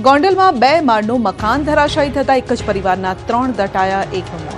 ગોંડલમાં 2 માળનું મકાન ધરાશાયી થતા એક જ પરિવારના 3 દટાયા, એકનું મોત.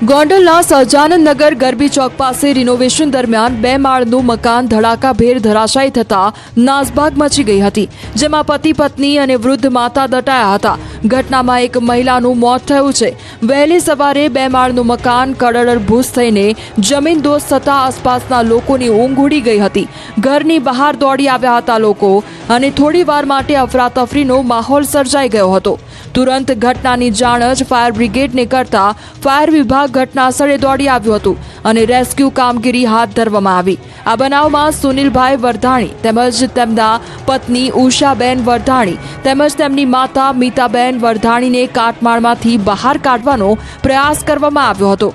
ગોંડલના સહજાનંદનગર ગરબી ચોક પાસે રિનોવેશન દરમિયાન 2 માળનું મકાન ધડાકાભેર ધરાશાયી થતા નાસભાગ મચી ગઈ હતી, જેમાં પતિ પત્ની અને વૃદ્ધ માતા દટાયા હતા. ઘટનામાં એક મહિલાનું મોત થયું છે. વહેલી સવારે 2 માળનું મકાન કડરભૂસ થઈને જમીનદોસ્ત થતા આસપાસના લોકોની ઊંઘ ઉડી ગઈ હતી. ઘરની બહાર દોડી આવ્યા હતા લોકો અને થોડી વાર માટે અફરાતફરીનો માહોલ સર્જાઈ ગયો હતો. તુરંત ઘટનાની જાણ જ ફાયર બ્રિગેડને કરતા ફાયર વિભાગ ઘટનાસ્થળે દોડી આવ્યું હતું અને રેસ્ક્યુ કામગીરી હાથ ધરવામાં આવી. આ બનાવમાં સુનિલભાઈ વરધાણી તેમજ તેમના પત્ની ઉષાબેન વરધાણી તેમજ તેમની માતા મીતાબેન વરધાણીને કાટમાળમાંથી બહાર કાઢવાનો પ્રયાસ કરવામાં આવ્યો હતો.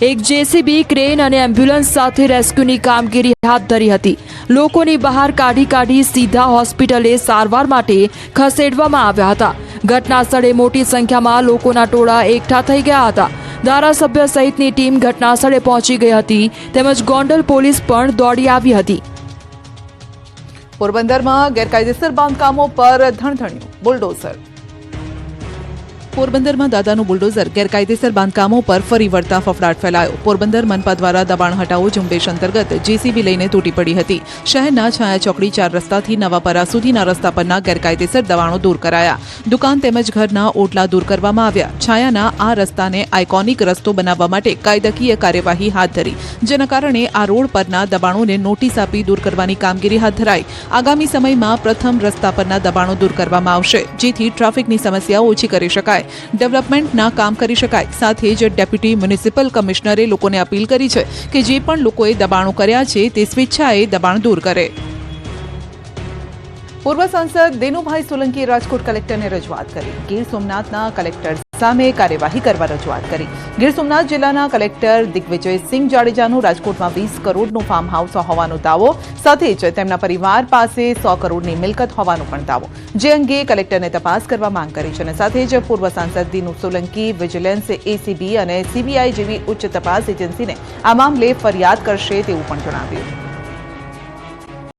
એક જેસીબી, ક્રેન અને એમ્બ્યુલન્સ સાથે રેસ્ક્યુની કામગીરી હાથ ધરી હતી. લોકોની બહાર કાઢી સીધા હોસ્પિટલે સારવાર માટે ખસેડવામાં આવ્યા હતા. ઘટના સ્થળે મોટી સંખ્યામાં લોકોના ટોળા એકઠા થઈ ગયા હતા. ધારાસભ્ય સહિતની ટીમ ઘટના સ્થળે પહોંચી ગઈ હતી તેમજ ગોંડલ પોલીસ પણ દોડી આવી હતી. પોરબંદરમાં ગેરકાયદેસર બાંધકામો પર ધણધણ્યું બુલડોઝર. પોરબંદરમાં દાદાનું બુલડોઝર ગેરકાયદેસર બાંધકામો પર ફરી વળતા ફફડાટ ફેલાયો. પોરબંદર મનપા દ્વારા દબાણ હટાવો ઝુંબેશ અંતર્ગત જેસીબી લઈને તૂટી પડી હતી. શહેરના છાયા ચોકડી 4 રસ્તાથી નવાપરા સુધીના રસ્તા પરના ગેરકાયદેસર દબાણો દૂર કરાયા. દુકાન તેમજ ઘરના ઓટલા દૂર કરવામાં આવ્યા. છાયાના આ રસ્તાને આઇકોનિક રસ્તો બનાવવા માટે કાયદાકીય કાર્યવાહી હાથ ધરી, જેના કારણે આ રોડ પરના દબાણોને નોટિસ આપી દૂર કરવાની કામગીરી હાથ ધરાઈ. આગામી સમયમાં પ્રથમ રસ્તા પરના દબાણો દૂર કરવામાં આવશે, જેથી ટ્રાફિકની સમસ્યાઓ ઓછી કરી શકાય, ડેવલપમેન્ટના કામ કરી શકાય. સાથે જ ડેપ્યુટી મ્યુનિસિપલ કમિશનરે લોકોને અપીલ કરી છે કે જે પણ લોકોએ દબાણો કર્યા છે તે સ્વેચ્છાએ દબાણ દૂર કરે. પૂર્વ સાંસદ દેનુભાઈ સોલંકીએ રાજકોટ કલેક્ટરને રજૂઆત કરી. ગીર સોમનાથના કલેક્ટર સામે કાર્યવાહી કરવા રજૂઆત કરી. ગીર સોમનાથ જિલ્લાના કલેક્ટર દિગ્વિજયસિંહ જાડેજાનું રાજકોટમાં 20 કરોડનું ફાર્મ હાઉસ હોવાનો દાવો, સાથે જ તેમના પરિવાર પાસે 100 કરોડની મિલકત હોવાનો પણ દાવો, જે અંગે કલેક્ટરને તપાસ કરવા માંગ કરી છે. અને સાથે જ પૂર્વ સાંસદ દિનુ સોલંકી વિજિલન્સ, એસીબી અને સીબીઆઈ જેવી ઉચ્ચ તપાસ એજન્સીને આ મામલે ફરિયાદ કરશે તેવું પણ જણાવ્યું.